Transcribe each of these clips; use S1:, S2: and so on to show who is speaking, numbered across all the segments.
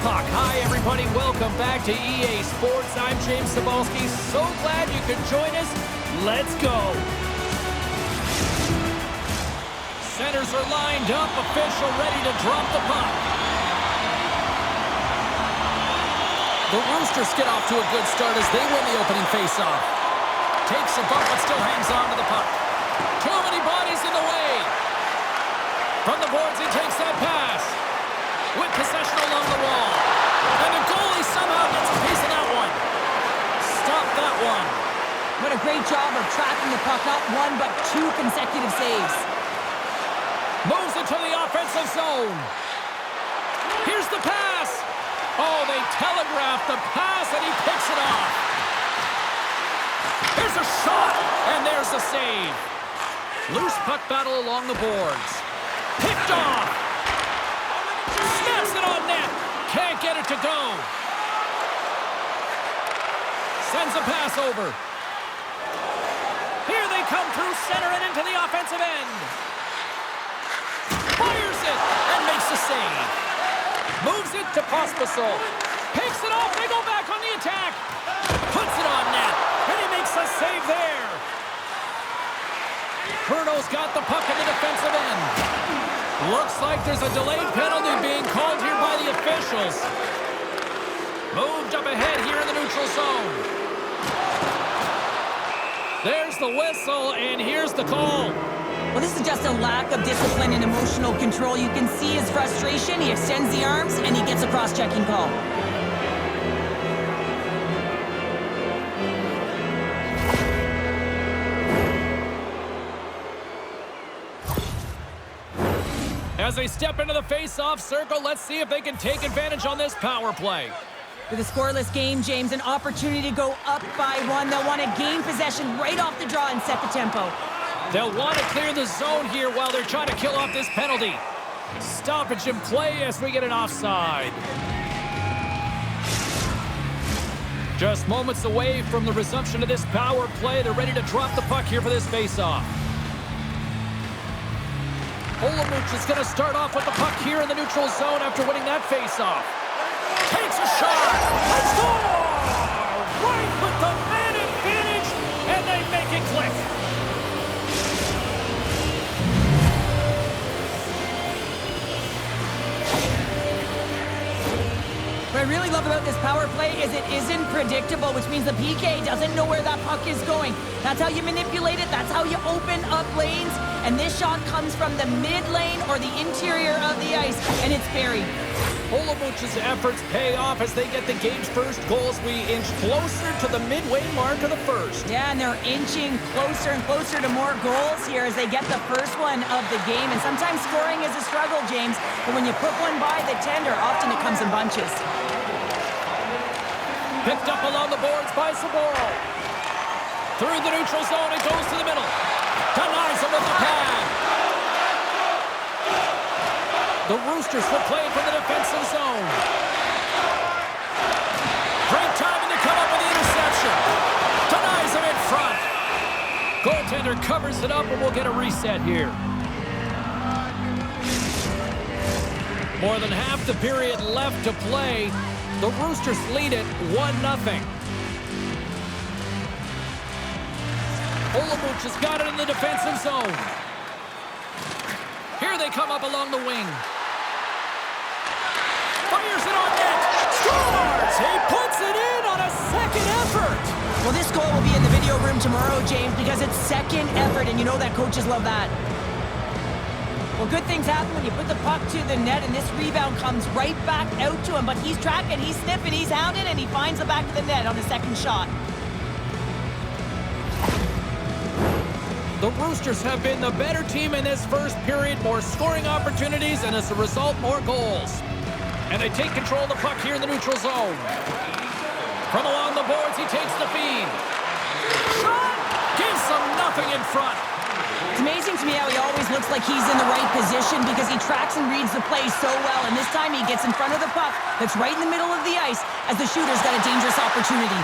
S1: puck. Hi, everybody. Welcome back to EA Sports. I'm James Cybulski. So glad you could join us. Let's go. Centers are lined up. Official ready to drop the puck. The Roosters get off to a good start as they win the opening faceoff. Takes a bump but still hangs on to the puck. Too many bodies in the way. From the boards, he takes that pass. With possession along the wall. And the goalie somehow gets a piece of that one. Stop that one.
S2: What a great job of tracking the puck. Not one, but two consecutive saves.
S1: Moves it to the offensive zone. Here's the pass. Oh, they telegraphed the pass, and he picks it off. Here's a shot, and there's the save. Loose puck battle along the boards. Picked off. Snaps it on net. Can't get it to go. Sends a pass over. Here they come through center and into the offensive end. Fires it and makes the save. Moves it to Pospisil. Picks it off. They go back on the attack. Puts it on net. And he makes a save there. Brno's got the puck in the defensive end. Looks like there's a delayed penalty being called here by the officials. Moved up ahead here in the neutral zone. There's the whistle, and here's the call.
S2: Well, this is just a lack of discipline and emotional control. You can see his frustration. He extends the arms, and he gets a cross-checking call.
S1: As they step into the face-off circle, let's see if they can take advantage on this power play.
S2: With a scoreless game, James, an opportunity to go up by one. They'll want to gain possession right off the draw and set the tempo.
S1: They'll want to clear the zone here while they're trying to kill off this penalty. Stoppage in play as we get an offside. Just moments away from the resumption of this power play. They're ready to drop the puck here for this face-off. Olomouc is going to start off with the puck here in the neutral zone after winning that face-off. Takes a shot. Let's go! Right with the man advantage, and they make it click.
S2: What I really love about this power play is it isn't predictable, which means the PK doesn't know where that puck is going. That's how you manipulate it. That's how you open up lanes. And this shot comes from the mid lane or the interior of the ice, and it's buried.
S1: Olomouc's efforts pay off as they get the game's first goals. We inch closer to the midway mark of the first.
S2: Yeah, and they're inching closer and closer to more goals here as they get the first one of the game. And sometimes scoring is a struggle, James, but when you put one by the tender, often it comes in bunches.
S1: Picked up along the boards by Saboro. Through the neutral zone, it goes to the middle. Denies him with the pad. The Roosters will play from the defensive zone. Great timing to come up with the interception. Denies him in front. Goaltender covers it up, and we'll get a reset here. More than half the period left to play. The Roosters lead it 1-0. Olomouc has got it in the defensive zone. Here they come up along the wing. Fires it on net. Scores! He puts it in on a second effort.
S2: Well, this goal will be in the video room tomorrow, James, because it's second effort, and you know that coaches love that. Well, good things happen when you put the puck to the net, and this rebound comes right back out to him. But he's tracking, he's sniffing, he's hounding, and he finds the back of the net on the second shot.
S1: The Roosters have been the better team in this first period. More scoring opportunities, and as a result, more goals. And they take control of the puck here in the neutral zone. From along the boards, he takes the feed. Shot! Gives them nothing in front.
S2: It's amazing to me how he always looks like he's in the right position because he tracks and reads the play so well. And this time he gets in front of the puck that's right in the middle of the ice as the shooter's got a dangerous opportunity.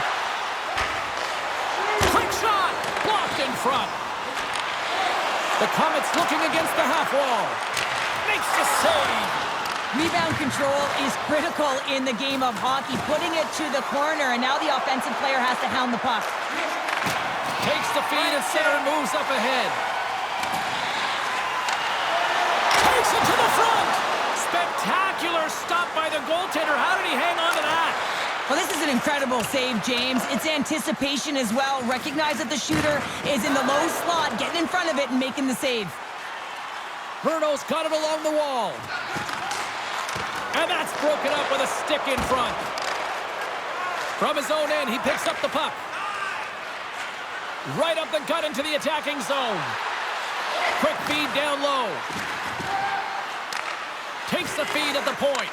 S1: Quick shot! Blocked in front. The Comets looking against the half wall. Makes the save.
S2: Rebound control is critical in the game of hockey. Putting it to the corner, and now the offensive player has to hound the puck.
S1: Takes the feed and center and moves up ahead. Takes it to the front. Spectacular stop by the goaltender. How did he hang on to that?
S2: Well, this is an incredible save, James. It's anticipation as well. Recognize that the shooter is in the low slot, getting in front of it and making the save.
S1: Brno's got it along the wall. And that's broken up with a stick in front. From his own end, he picks up the puck. Right up the gut into the attacking zone. Quick feed down low. Takes the feed at the point.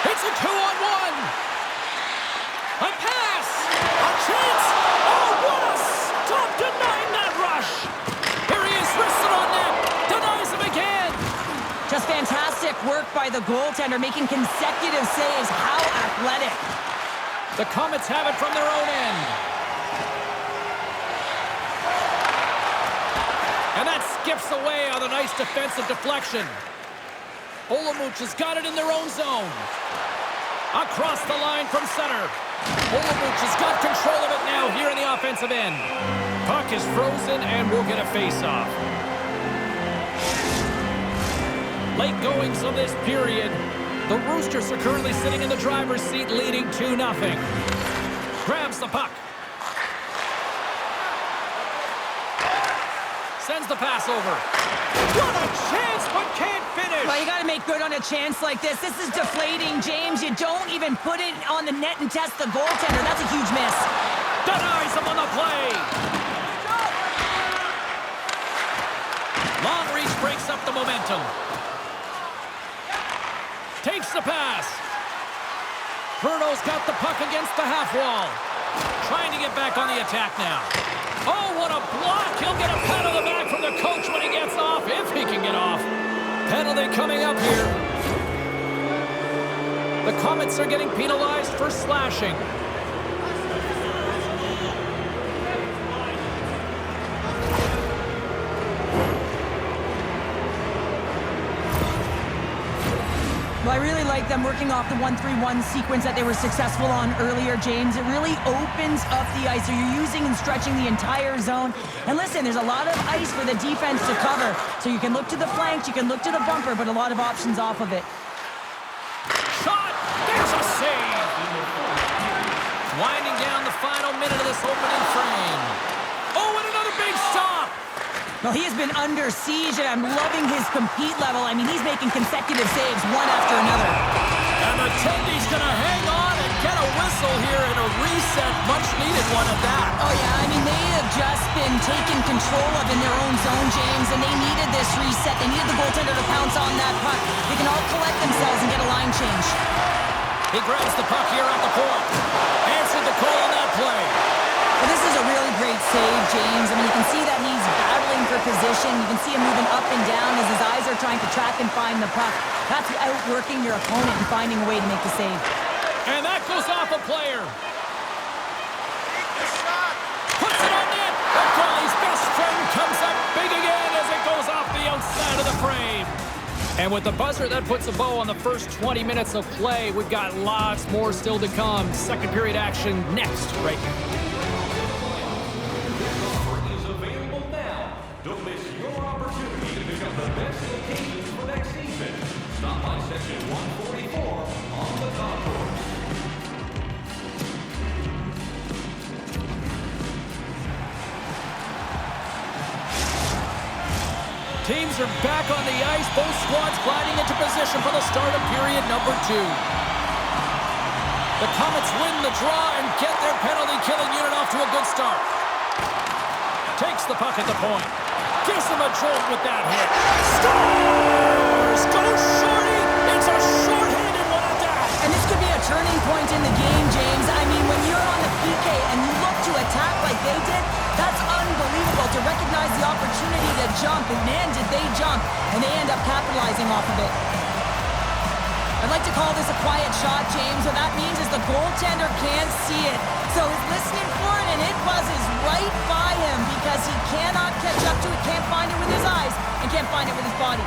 S1: It's a 2-on-1. A pass. A chance. Oh, what a stop denying that rush. Here he is, wristed on net. Denies him again.
S2: Just fantastic work by the goaltender, making consecutive saves. How athletic.
S1: The Komets have it from their own end. And that skips away on a nice defensive deflection. Olomouc has got it in their own zone. Across the line from center. Olomouc has got control of it now here in the offensive end. Puck is frozen and we'll get a face-off. Late goings of this period. The Roosters are currently sitting in the driver's seat, leading 2-0. Grabs the puck. Sends the pass over. What a chance, but can't finish.
S2: Well, you got to make good on a chance like this. This is deflating, James. You don't even put it on the net and test the goaltender. That's a huge miss.
S1: Denies him on the play. Long reach breaks up the momentum. Takes the pass. Brno's got the puck against the half wall. Trying to get back on the attack now. Oh, what a block. He'll get a pat on the back from the coach when he gets off, if he can get off. Penalty coming up here. The Komets are getting penalized for slashing.
S2: Well, I really like them working off the 1-3-1 sequence that they were successful on earlier, James. It really opens up the ice, so you're using and stretching the entire zone. And listen, there's a lot of ice for the defense to cover, so you can look to the flanks, you can look to the bumper, but a lot of options off of it.
S1: Shot! There's a save! Winding down the final minute of this opening frame. Oh, and another big stop!
S2: Well, he has been under siege, and I'm loving his compete level. I mean, he's making consecutive saves, one after another.
S1: And the Tendy's going to hang on and get a whistle here and a reset, much-needed one at that.
S2: Oh, yeah, I mean, they have just been taken control of in their own zone, James, and they needed this reset. They needed the goaltender to pounce on that puck. They can all collect themselves and get a line change.
S1: He grabs the puck here at the point. Answered the call on that play.
S2: Well, this is a really great save, James. I mean, you can see that he's battling for position. You can see him moving up and down as his eyes are trying to track and find the puck. That's outworking your opponent and finding a way to make the save.
S1: And that goes off a player. Puts it on net. The goalie's best friend comes up big again as it goes off the outside of the frame. And with the buzzer, that puts a bow on the first 20 minutes of play. We've got lots more still to come. Second period action next, right now.
S3: Don't miss your opportunity to become the best locations for next season. Stop by section 144 on the concourse.
S1: Teams are back on the ice. Both squads gliding into position for the start of period number 2. The Komets win the draw and get their penalty-killing unit off to a good start. Takes the puck at the point. Gives him a jolt with that hit. Scores! Goes shorty! It's a short-handed one at that!
S2: And this could be a turning point in the game, James. I mean, when you're on the PK and you look to attack like they did, that's unbelievable to recognize the opportunity to jump. And man, did they jump. And they end up capitalizing off of it. I'd like to call this a quiet shot, James. What that means is the goaltender can't see it. So he's listening for it, and it buzzes right by him because he cannot catch up to it, can't find it with his eyes, and can't find it with his body.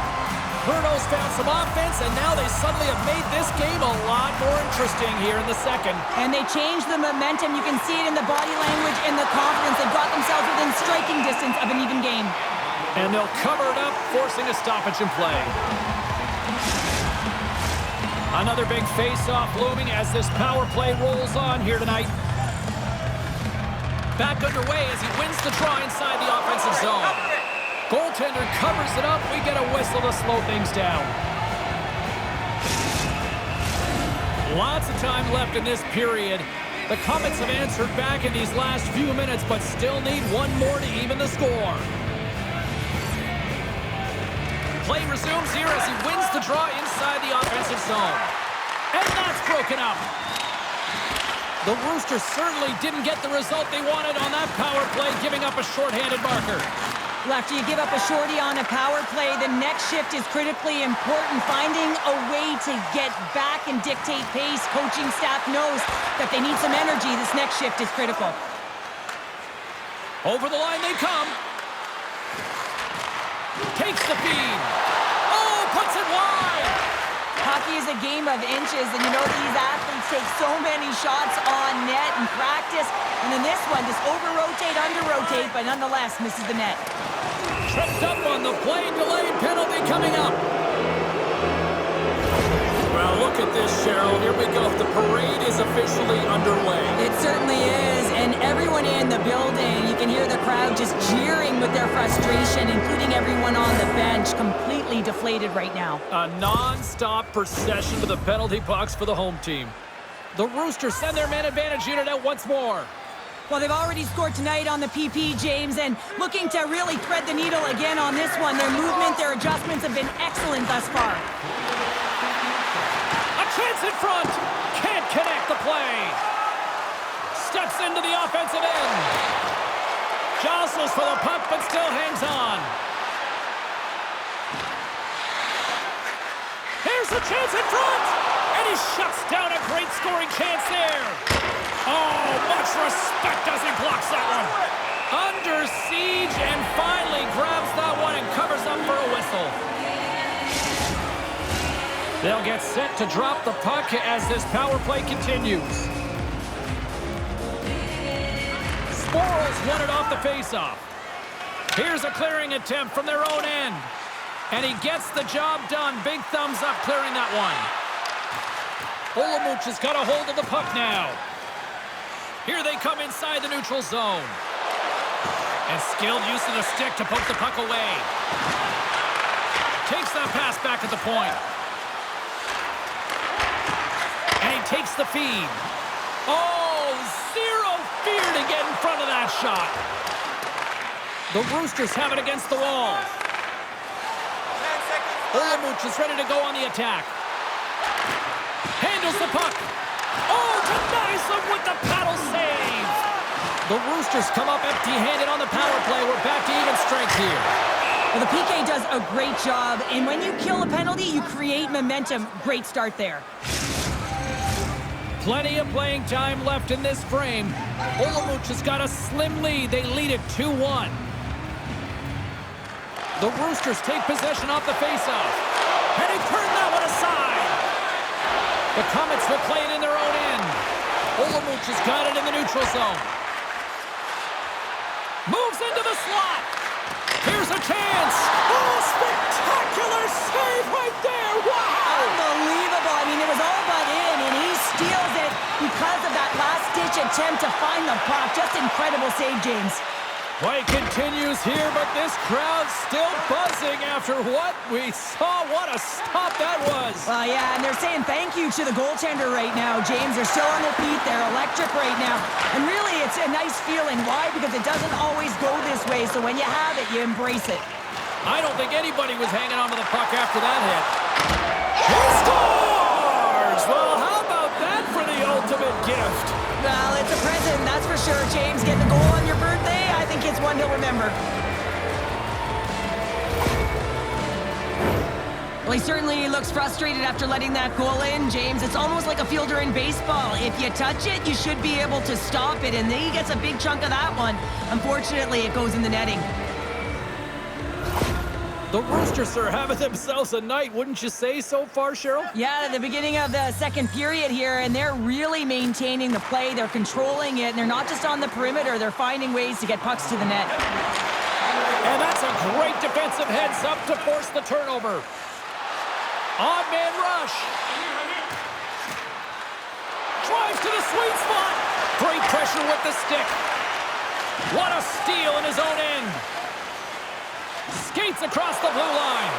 S1: Brno's found some offense, and now they suddenly have made this game a lot more interesting here in the second.
S2: And they changed the momentum. You can see it in the body language and the confidence. They got themselves within striking distance of an even game.
S1: And they'll cover it up, forcing a stoppage in play. Another big face-off looming as this power play rolls on here tonight. Back underway as he wins the draw inside the offensive zone. Goaltender covers it up. We get a whistle to slow things down. Lots of time left in this period. The Komets have answered back in these last few minutes, but still need one more to even the score. Play resumes here as he wins the draw inside the offensive zone. And that's broken up. The Roosters certainly didn't get the result they wanted on that power play, giving up a shorthanded marker.
S2: Well, after you give up a shorty on a power play, the next shift is critically important. Finding a way to get back and dictate pace. Coaching staff knows that they need some energy. This next shift is critical.
S1: Over the line they come. Takes the feed. Oh, puts it wide.
S2: Hockey is a game of inches, and you know these athletes take so many shots on net in practice. And in this one, just over-rotate, under-rotate, but nonetheless misses the net.
S1: Tripped up on the play, delayed penalty coming up. Well, look at this, Cheryl. Here we go. The parade is officially underway.
S2: It certainly is, and everyone in the building, you can hear the crowd just jeering with their frustration, including everyone on the bench, completely deflated right now.
S1: A non-stop procession to the penalty box for the home team. The Roosters send their man advantage unit out once more.
S2: Well, they've already scored tonight on the PP, James, and looking to really thread the needle again on this one. Their movement, their adjustments have been excellent thus far.
S1: A chance in front. Can't connect the play. Steps into the offensive end. Jostles for the puck, but still hangs on. Here's a chance in front. And he shuts down a great scoring chance there. Oh, much respect as he blocks that one. Under siege and finally grabs that one and covers up for a whistle. They'll get set to drop the puck as this power play continues. Sporals won it off the faceoff. Here's a clearing attempt from their own end. And he gets the job done. Big thumbs up clearing that one. Olomouc has got a hold of the puck now. Here they come inside the neutral zone. And skilled use of the stick to poke the puck away. Takes that pass back at the point. And he takes the feed. Oh, zero fear to get in front of that shot. The Roosters have it against the wall. Olomouc is ready to go on the attack. Handles the puck. Oh, denies them with the paddle save. The Roosters come up empty-handed on the power play. We're back to even strength here.
S2: Well, the PK does a great job, and when you kill a penalty, you create momentum. Great start there.
S1: Plenty of playing time left in this frame. Olomouc has got a slim lead. They lead it 2-1. The Roosters take possession off the faceoff. And he turned that one aside. The Komets will play it in their own end. Olomouc has got it in the neutral zone. Moves into the slot. Here's a chance. Oh, spectacular save right there. Wow.
S2: Unbelievable. I mean, it was all but in, and he steals it because of that last-ditch attempt to find the puck. Just incredible save, James.
S1: Play continues here, but this crowd's still buzzing after what we saw. What a stop that was.
S2: Yeah, and they're saying thank you to the goaltender right now, James. They're still on their feet. They're electric right now. And really, it's a nice feeling. Why? Because it doesn't always go this way, so when you have it, you embrace it.
S1: I don't think anybody was hanging onto the puck after that hit. He scores! Well, how about that for the ultimate gift?
S2: Well, it's a present, that's for sure, James. Getting a goal on your birthday, I think it's one to remember. Well, he certainly looks frustrated after letting that goal in, James. It's almost like a fielder in baseball. If you touch it, you should be able to stop it, and he gets a big chunk of that one. Unfortunately, it goes in the netting.
S1: The Roosters are having themselves a night, wouldn't you say so far, Cheryl?
S2: Yeah, at the beginning of the second period here, and they're really maintaining the play. They're controlling it, and they're not just on the perimeter. They're finding ways to get pucks to the net.
S1: And that's a great defensive heads-up to force the turnover. Odd man rush. Drives to the sweet spot. Great pressure with the stick. What a steal in his own end. Skates across the blue line.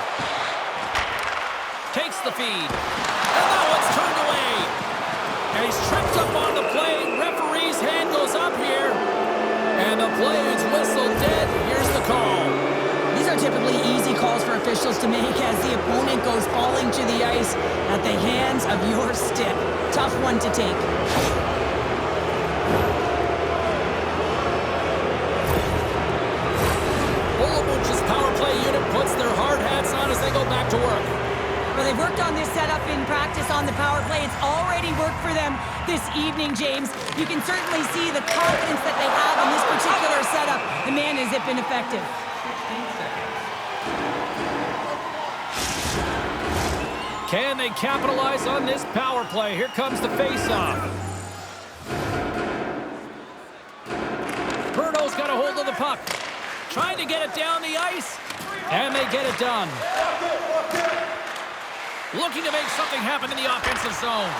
S1: Takes the feed. And that one's turned away. And he's tripped up on the play. Referee's hand goes up here. And the play is whistled dead. Here's the call.
S2: These are typically easy calls for officials to make as the opponent goes falling to the ice at the hands of your stick. Tough one to take.
S1: Olomouc's power play unit puts their hard hats on as they go back to work.
S2: Well, they've worked on this setup in practice on the power play. It's already worked for them this evening, James. You can certainly see the confidence that they have on this particular setup. The man, has it been effective?
S1: Can they capitalize on this power play? Here comes the face-off. Brno's got a hold of the puck. Trying to get it down the ice. And they get it done. Looking to make something happen in the offensive zone.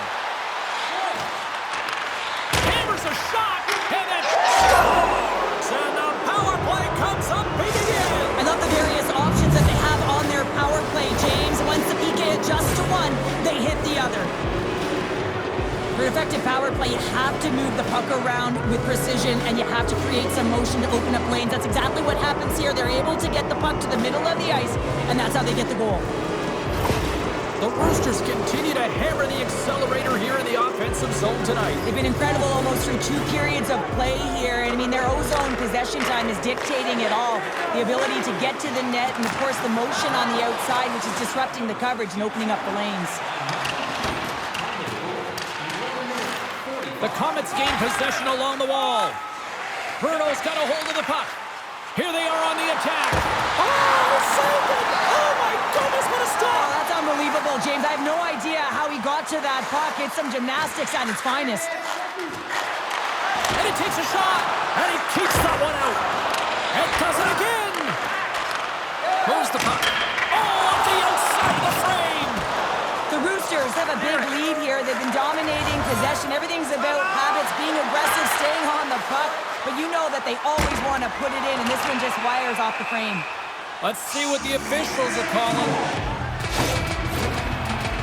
S1: Hammers a shot. And then scores. And the power play comes up big again.
S2: I love the various options that they have on their power play, James. Once the PK adjusts to one, they hit the other. For an effective power play, you have to move the puck around with precision, and you have to create some motion to open up lanes. That's exactly what happens here. They're able to get the puck to the middle of the ice, and that's how they get the goal.
S1: The Roosters continue to hammer the accelerator here in the offensive zone tonight.
S2: They've been incredible almost through 2 periods of play here. And I mean, their O-zone possession time is dictating it all. The ability to get to the net and, of course, the motion on the outside, which is disrupting the coverage and opening up the lanes.
S1: The Comets gain possession along the wall. Brno's got a hold of the puck. Here they are on the attack. Oh, saved it! Oh, my goodness, what a stop!
S2: Oh, that's unbelievable, James. I have no idea how he got to that puck. It's some gymnastics at its finest.
S1: And he takes a shot, and he keeps that one out. And does it again. Moves the puck. Oh, off the outside of the frame.
S2: The Roosters have a big lead here. They've been dominating possession. Everything's about habits, being aggressive, staying on the puck. But you know that they always want to put it in, and this one just wires off the frame.
S1: Let's see what the officials are calling.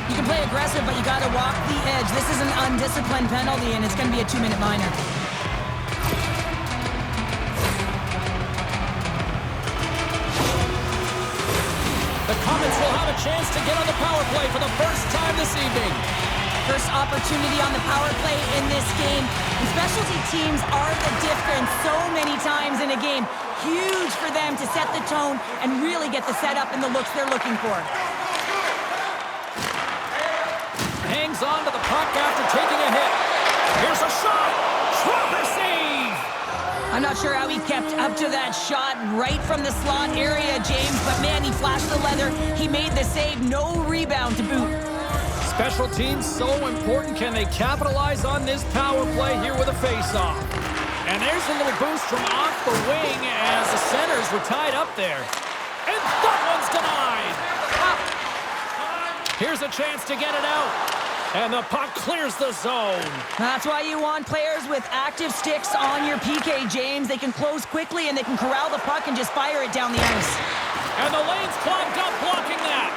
S2: You can play aggressive, but you got to walk the edge. This is an undisciplined penalty, and it's going to be a 2-minute minor.
S1: The Comets will have a chance to get on the power play for the first time this evening.
S2: First opportunity on the power play in this game. And specialty teams are the difference so many times in a game. Huge for them to set the tone and really get the setup and the looks they're looking for.
S1: Hangs on to the puck after taking a hit. Here's a shot. Trapper save.
S2: I'm not sure how he kept up to that shot right from the slot area, James, but man, he flashed the leather. He made the save. No rebound to boot.
S1: Special teams so important. Can they capitalize on this power play here with a face-off? And there's a little boost from off the wing as the centers were tied up there. And that one's denied. Here's a chance to get it out. And the puck clears the zone.
S2: That's why you want players with active sticks on your PK, James. They can close quickly and they can corral the puck and just fire it down the ice.
S1: And the lane's clogged up blocking that.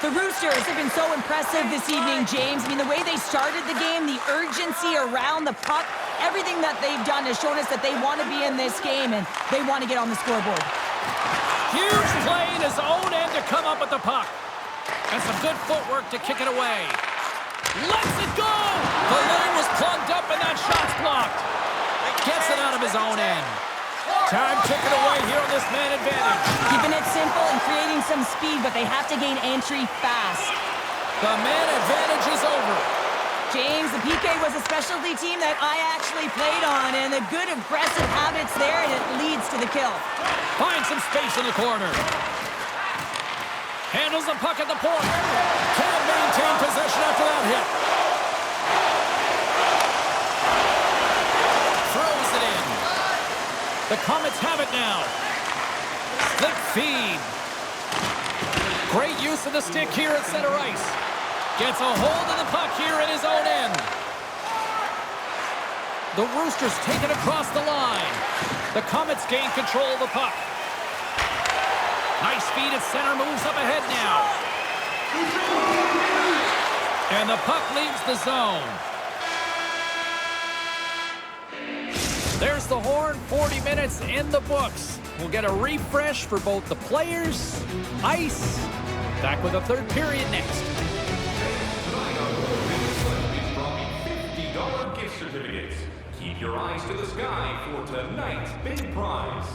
S2: The Roosters have been so impressive this evening, James. I mean, the way they started the game, the urgency around the puck, everything that they've done has shown us that they want to be in this game and they want to get on the scoreboard.
S1: Huge play in his own end to come up with the puck. And some good footwork to kick it away. Lets it go! The lane was plugged up and that shot's blocked. Gets it out of his own end. Time ticking away here on this man advantage.
S2: Keeping it simple and creating some speed, but they have to gain entry fast.
S1: The man advantage is over.
S2: James, the PK was a specialty team that I actually played on, and the good aggressive habits there, and it leads to the kill.
S1: Finds some space in the corner. Handles the puck at the point. Can't maintain possession after that hit. Throws it in. The Komets have it now. Slick feed. Great use of the stick here at center ice. Gets a hold of the puck here at his own end. The Roosters take it across the line. The Komets gain control of the puck. Nice feed at center, moves up ahead now. And the puck leaves the zone. There's the horn, 40 minutes in the books. We'll get a refresh for both the players, ice. Back with a third period next.
S3: $50 gift certificates. Keep your eyes to the sky for tonight's big prize.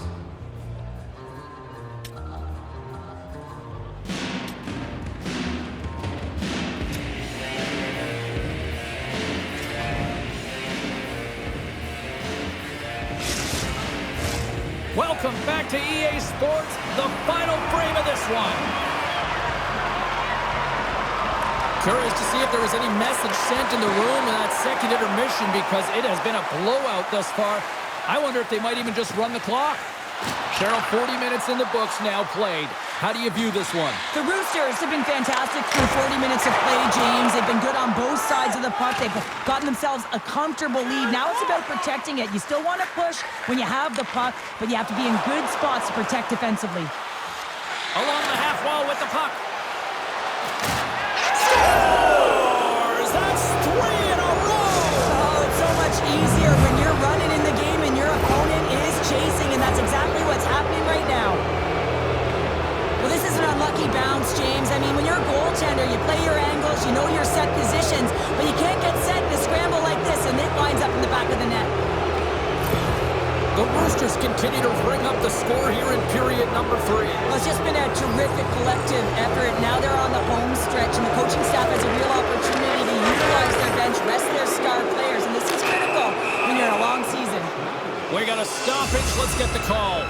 S1: Welcome back to EA Sports, the final frame of this one. Curious to see if there was any message sent in the room in that second intermission because it has been a blowout thus far. I wonder if they might even just run the clock. Cheryl, 40 minutes in the books now played. How do you view this one?
S2: The Roosters have been fantastic through 40 minutes of play, James. They've been good on both sides of the puck. They've gotten themselves a comfortable lead. Now it's about protecting it. You still want to push when you have the puck, but you have to be in good spots to protect defensively.
S1: Along the half wall with the puck. Scores! That's 3 in a row!
S2: Oh, it's so much easier when you're running in the game and your opponent is chasing, and that's exactly what's happening right now. Well, this is an unlucky bounce, James. I mean, when you're a goaltender, you play your angles, you know your set positions, but you can't get set in a scramble like this, and it winds up in the back of the net.
S1: The Roosters continue to ring up the score here in period number 3.
S2: Well, it's just been a terrific collective effort. Now they're on the home stretch, and the coaching staff has a real opportunity to utilize their bench, rest their star players, and this is critical when you're in a long season.
S1: We got a stoppage. Let's get the call.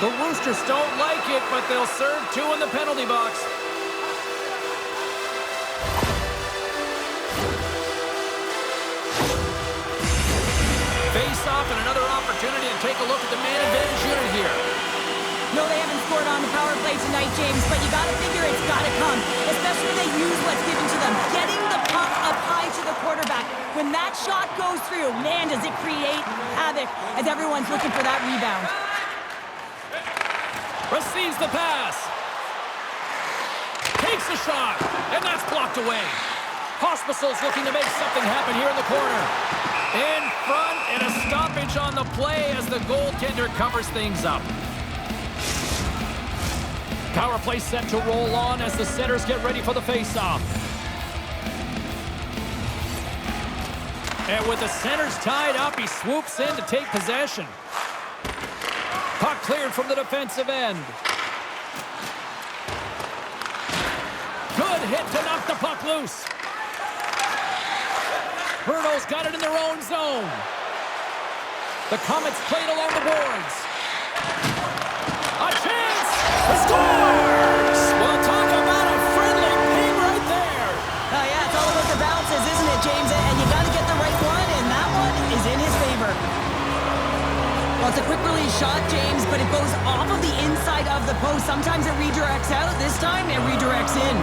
S1: The Roosters don't like it, but they'll serve 2 in the penalty box. Face-off and another opportunity to take a look at the man advantage unit here.
S2: No, they haven't scored on the power play tonight, James, but you got to figure it's got to come, especially when they use what's given to them. Getting the puck up high to the quarterback. When that shot goes through, man, does it create havoc as everyone's looking for that rebound.
S1: Receives the pass. Takes the shot, and that's blocked away. Pospisil's looking to make something happen here in the corner. In front, and a stoppage on the play as the goaltender covers things up. Power play set to roll on as the centers get ready for the face-off. And with the centers tied up, he swoops in to take possession. Puck cleared from the defensive end. Good hit to knock the puck loose. Brno's got it in their own zone. The Komets played along the boards. A chance! Scores! Well, talk about a friendly ping right there.
S2: Oh, yeah, it's all about the bounces, isn't it, James? And you got to get the right one, and that one is in his favor. Well, it's a quick release shot, James, but it goes off of the inside of the post. Sometimes it redirects out. This time, it redirects in.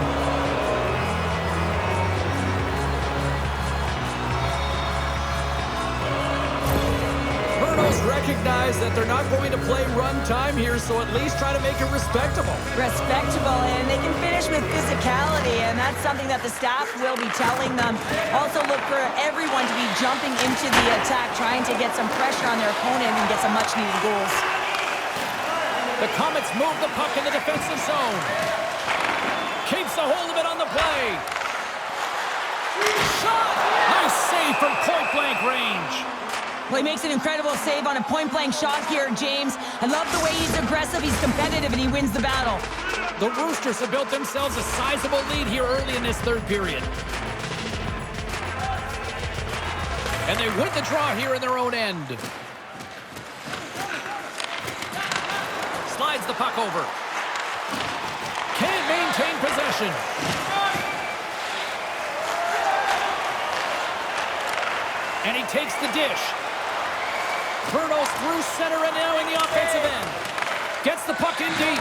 S1: Recognize that they're not going to play run time here, so at least try to make it respectable.
S2: Respectable, and they can finish with physicality, and that's something that the staff will be telling them. Also look for everyone to be jumping into the attack, trying to get some pressure on their opponent and get some much-needed goals.
S1: The Komets move the puck in the defensive zone. Keeps a hold of it on the play. Shot! Nice save from point-blank range.
S2: Well, he makes an incredible save on a point-blank shot here, James. I love the way he's aggressive, he's competitive, and he wins the battle.
S1: The Roosters have built themselves a sizable lead here early in this third period. And they win the draw here in their own end. Slides the puck over. Can't maintain possession. And he takes the dish. Brno's through center and now in the offensive end. Gets the puck in deep.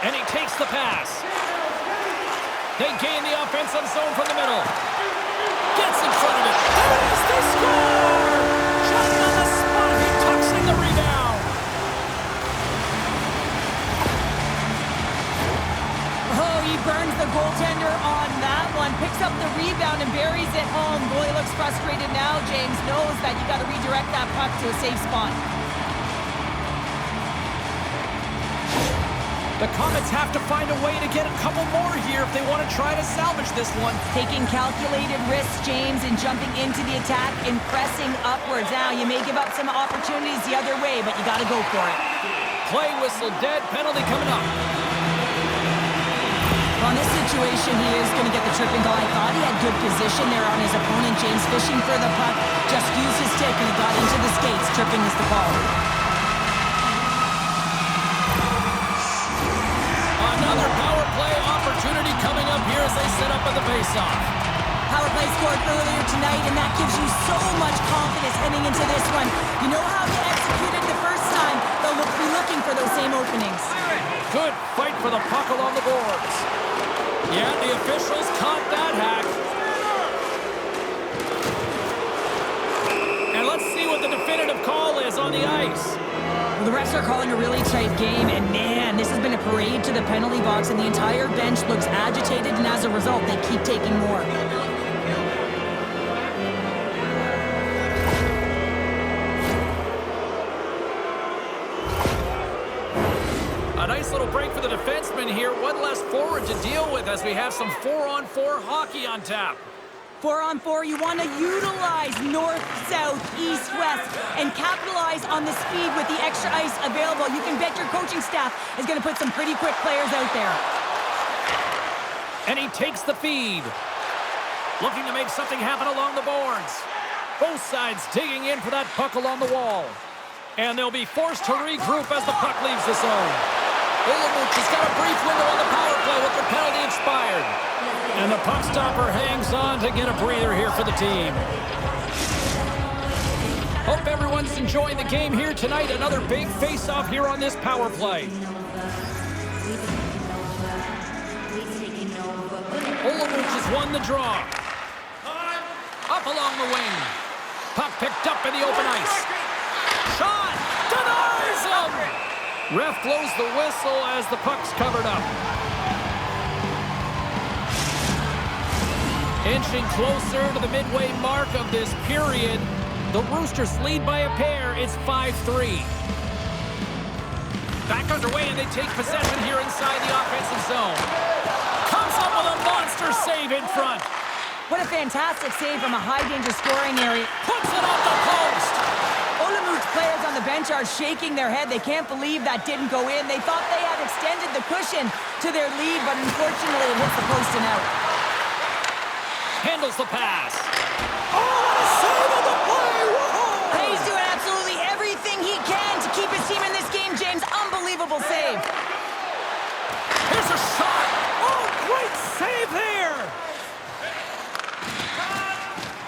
S1: And he takes the pass. They gain the offensive zone from the middle. Gets in front of it. There it is, they score! Just on the spot, he tucks in the rebound.
S2: Oh, he burns the goaltender on that one. Picks up the rebound and buries it home. Boy, looks frustrated now. James knows that you got to redirect that puck to a safe spot.
S1: The Komets have to find a way to get a couple more here if they want to try to salvage this one.
S2: Taking calculated risks, James, and jumping into the attack and pressing upwards. Now, you may give up some opportunities the other way, but you got to go for it.
S1: Play whistle dead, penalty coming up.
S2: Well, in this situation, he is going to get the tripping goal. I thought he had good position there on his opponent. James fishing for the puck, just used his stick and he got into the skates. Tripping is the call.
S1: Another power play opportunity coming up here as they set up at the faceoff.
S2: Power play scored earlier tonight, and that gives you so much confidence heading into this one. You know how you executed the first time. They'll be looking for those same openings.
S1: Good fight for the puck along the boards. Yeah, the officials caught that hack. And let's see what the definitive call is on the ice.
S2: Well, the refs are calling a really tight game, and man, this has been a parade to the penalty box, and the entire bench looks agitated, and as a result, they keep taking more.
S1: A nice little break for the defenseman here. One less forward to deal with as we have some 4-on-4 hockey on tap.
S2: 4-on-4, you want to utilize north, south, east, west, and capitalize on the speed with the extra ice available. You can bet your coaching staff is going to put some pretty quick players out there.
S1: And he takes the feed. Looking to make something happen along the boards. Both sides digging in for that puck along the wall. And they'll be forced to regroup as the puck leaves the zone. Olomouc has got a brief window on the power play with their penalty expired. And the puck stopper hangs on to get a breather here for the team. Hope everyone's enjoying the game here tonight. Another big face-off here on this power play. Olomouc has won the draw. Up along the wing. Puck picked up in the open ice. Shot! Denies him! Ref blows the whistle as the puck's covered up. Inching closer to the midway mark of this period. The Roosters lead by a pair. It's 5-3. Back underway, and they take possession here inside the offensive zone. Comes up with a monster save in front.
S2: What a fantastic save from a high-danger scoring area.
S1: Puts it off the post.
S2: Olomouc players on the bench are shaking their head. They can't believe that didn't go in. They thought they had extended the cushion to their lead, but unfortunately it hits the post and out.
S1: Handles the pass. Oh, what a save on the play! Whoa!
S2: And he's doing absolutely everything he can to keep his team in this game, James. Unbelievable save.
S1: Here's a shot. Oh, great save there.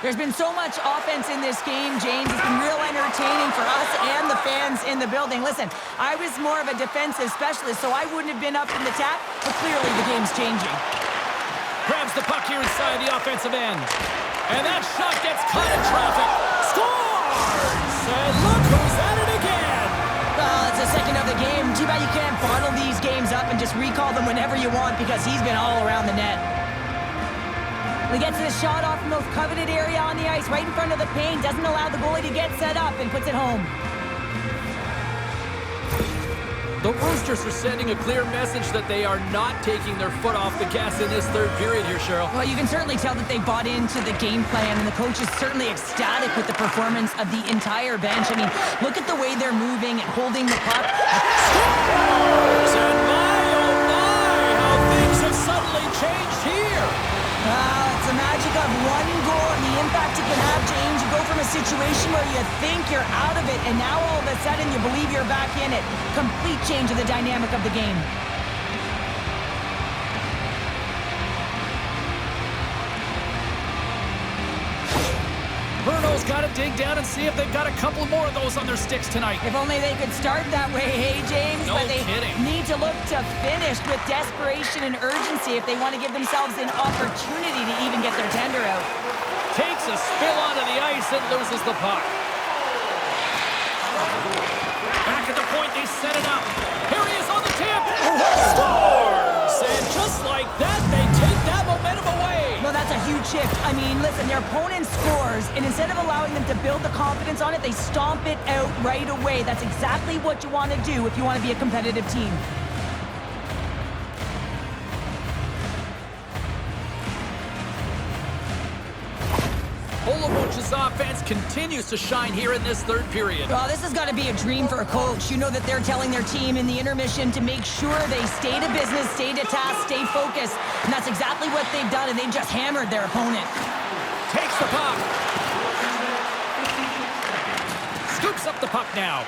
S2: There's been so much offense in this game, James. It's been real entertaining for us and the fans in the building. Listen, I was more of a defensive specialist, so I wouldn't have been up in the tap, but clearly the game's changing.
S1: Grabs the puck here inside the offensive end. And that shot gets caught in traffic. Scores! And look who's at it again!
S2: Well, it's the second of the game. Too bad you can't bottle these games up and just recall them whenever you want because he's been all around the net. He gets the shot off the most coveted area on the ice, right in front of the paint, doesn't allow the goalie to get set up, and puts it home.
S1: The Roosters are sending a clear message that they are not taking their foot off the gas in this third period here, Cheryl.
S2: Well, you can certainly tell that they bought into the game plan, and the coach is certainly ecstatic with the performance of the entire bench. I mean, look at the way they're moving and holding the puck.
S1: Scores! And my, oh my, how things have suddenly changed here.
S2: Wow, it's the magic of one goal and the impact it can have, James. You go from a situation where you think you're out of it, and now all of a sudden you believe you're back in it. Complete change of the dynamic of the game.
S1: Brno's got to dig down and see if they've got a couple more of those on their sticks tonight.
S2: If only they could start that way, hey, James?
S1: No
S2: but they
S1: kidding.
S2: need to look to finish with desperation and urgency if they want to give themselves an opportunity to even get their tender out.
S1: Takes a spill onto the ice and loses the puck. Back at the point, they set it up. Here he is on the tip. Scores! And just like that, they take that momentum away.
S2: No, that's a huge shift. I mean, listen, their opponent scores, and instead of allowing them to build the confidence on it, they stomp it out right away. That's exactly what you want to do if you want to be a competitive team.
S1: Olomouc's offense continues to shine here in this third period.
S2: Well, this has got to be a dream for a coach. You know that they're telling their team in the intermission to make sure they stay to business, stay to task, stay focused. And that's exactly what they've done, and they've just hammered their opponent.
S1: Takes the puck. Scoops up the puck now.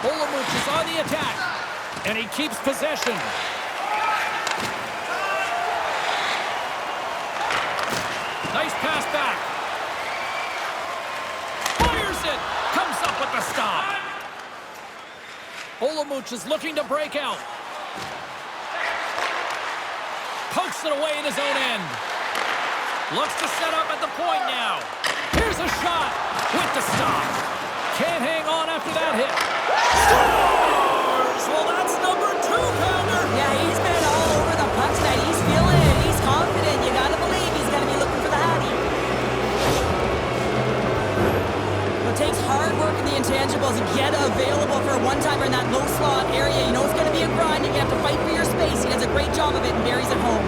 S1: Olomouc is on the attack, and he keeps possession. Nice pass back. Fires it. Comes up with the stop. Olomouc is looking to break out. Pokes it away in his own end. Looks to set up at the point now. Here's a shot with the stop. Can't hang on after that hit. Scores! Well, that's number 2-pounder.
S2: Yeah, he's been all over the puck tonight. He's feeling it. He's confident. You got to believe he's going to be looking for the hattie. It takes hard work in the intangibles to get available for a one-timer in that low slot area. You know it's going to be a grind. You're going to have to fight for your space. He does a great job of it and buries it home.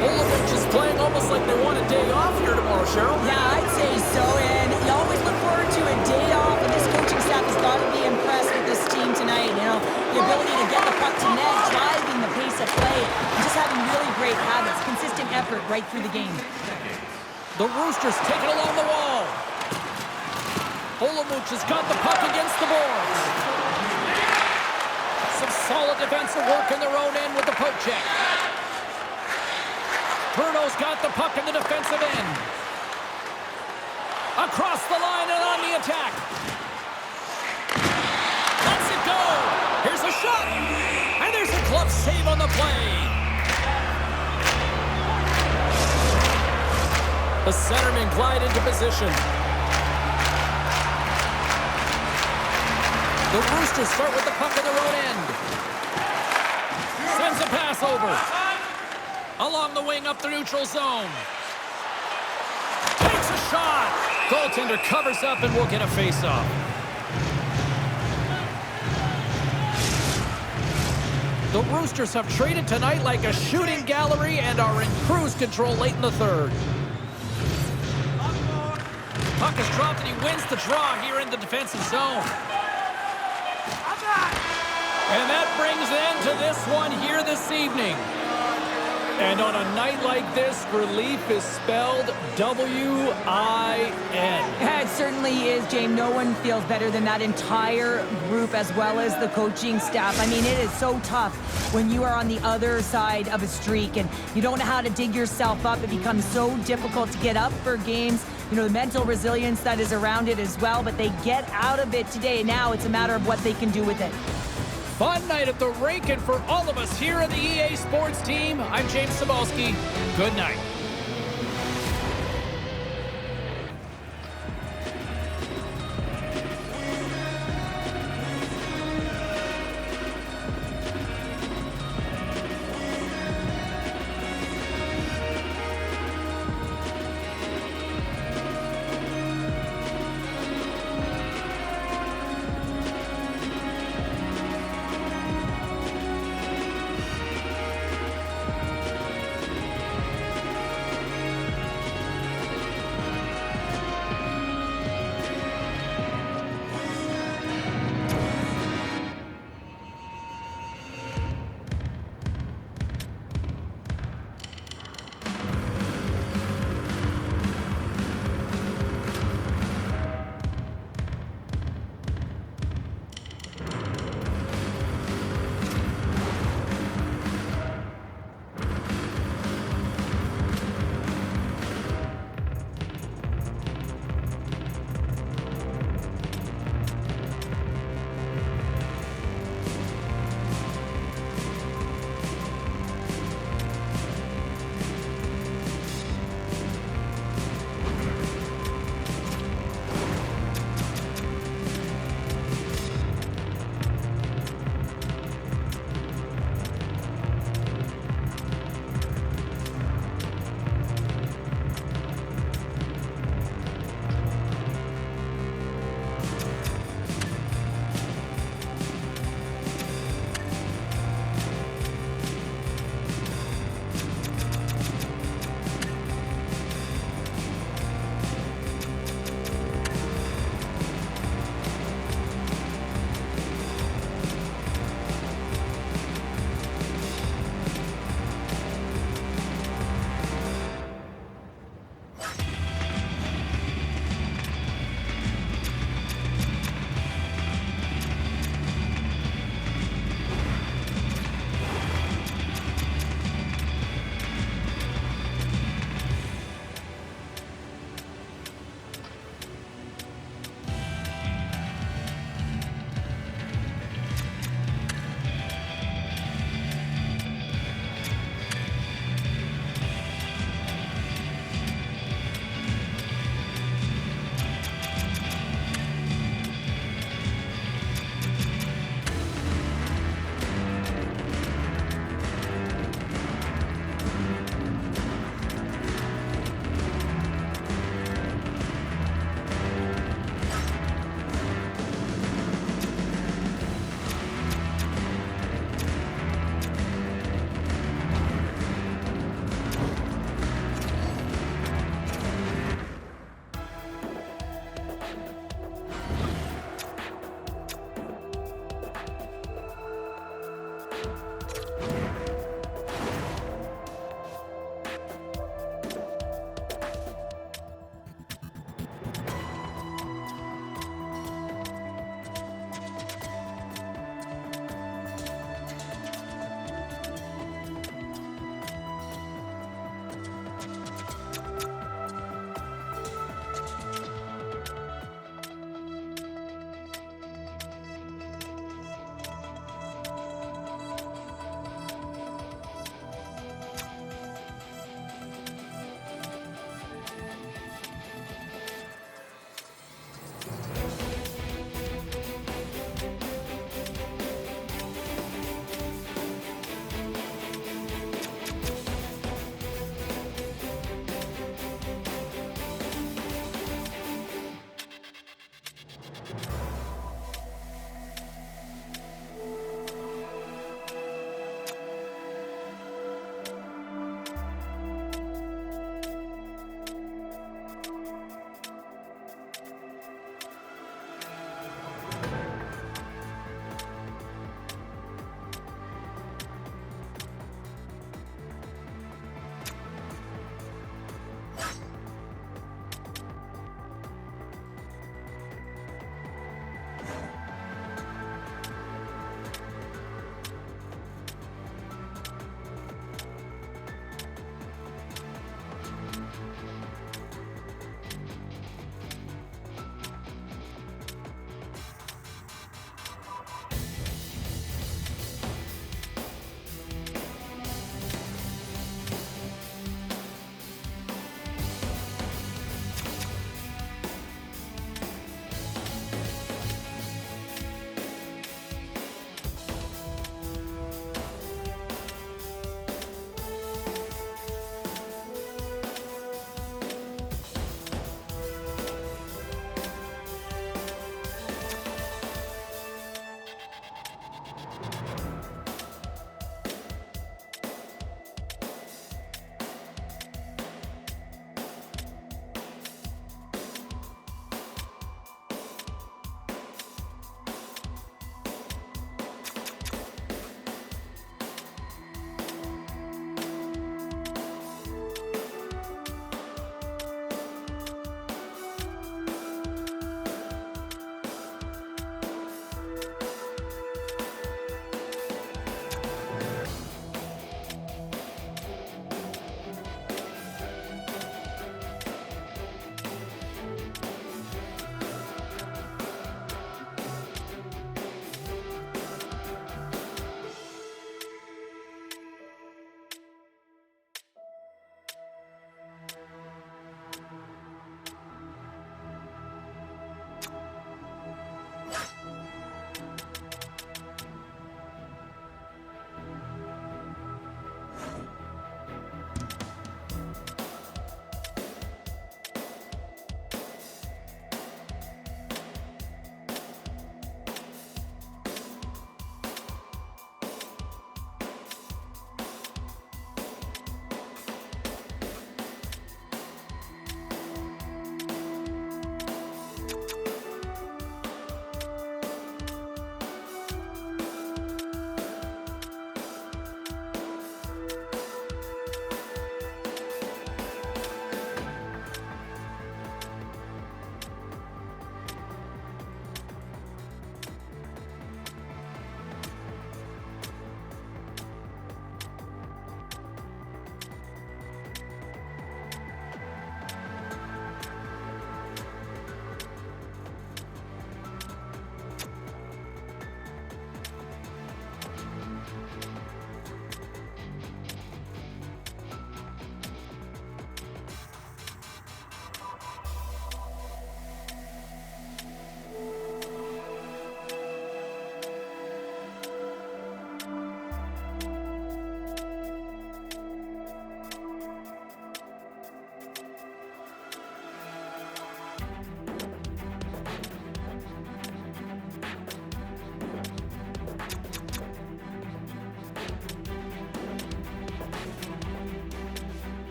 S1: Olomouc is playing almost like they want a day off here tomorrow, Cheryl.
S2: Yeah, I'd say so. And you always look forward to a day off. And this coaching staff has got to be impressed with this team tonight. You know, the ability to get the puck to net, driving the pace of play, and just having really great habits, consistent effort right through the game.
S1: The Roosters take it along the wall. Olomouc has got the puck against the boards. Some solid defensive work in their own end with the poke check. Brno's got the puck in the defensive end. Across the line and on the attack. Lets it go. Here's a shot. And there's a glove save on the play. The centermen glide into position. The Roosters start with the puck in their own end. Sends a pass over. Along the wing up the neutral zone. Takes a shot. Goaltender covers up and will get a face-off. The Roosters have traded tonight like a shooting gallery and are in cruise control late in the third. Puck is dropped and he wins the draw here in the defensive zone. And that brings an end to this one here this evening. And on a night like this, relief is spelled W-I-N.
S2: Yeah, it certainly is, James. No one feels better than that entire group as well as the coaching staff. I mean, it is so tough when you are on the other side of a streak and you don't know how to dig yourself up. It becomes so difficult to get up for games. You know, the mental resilience that is around it as well, but they get out of it today. Now it's a matter of what they can do with it.
S1: Fun night at the rink, and for all of us here on the EA Sports team, I'm James Cybulski. Good night.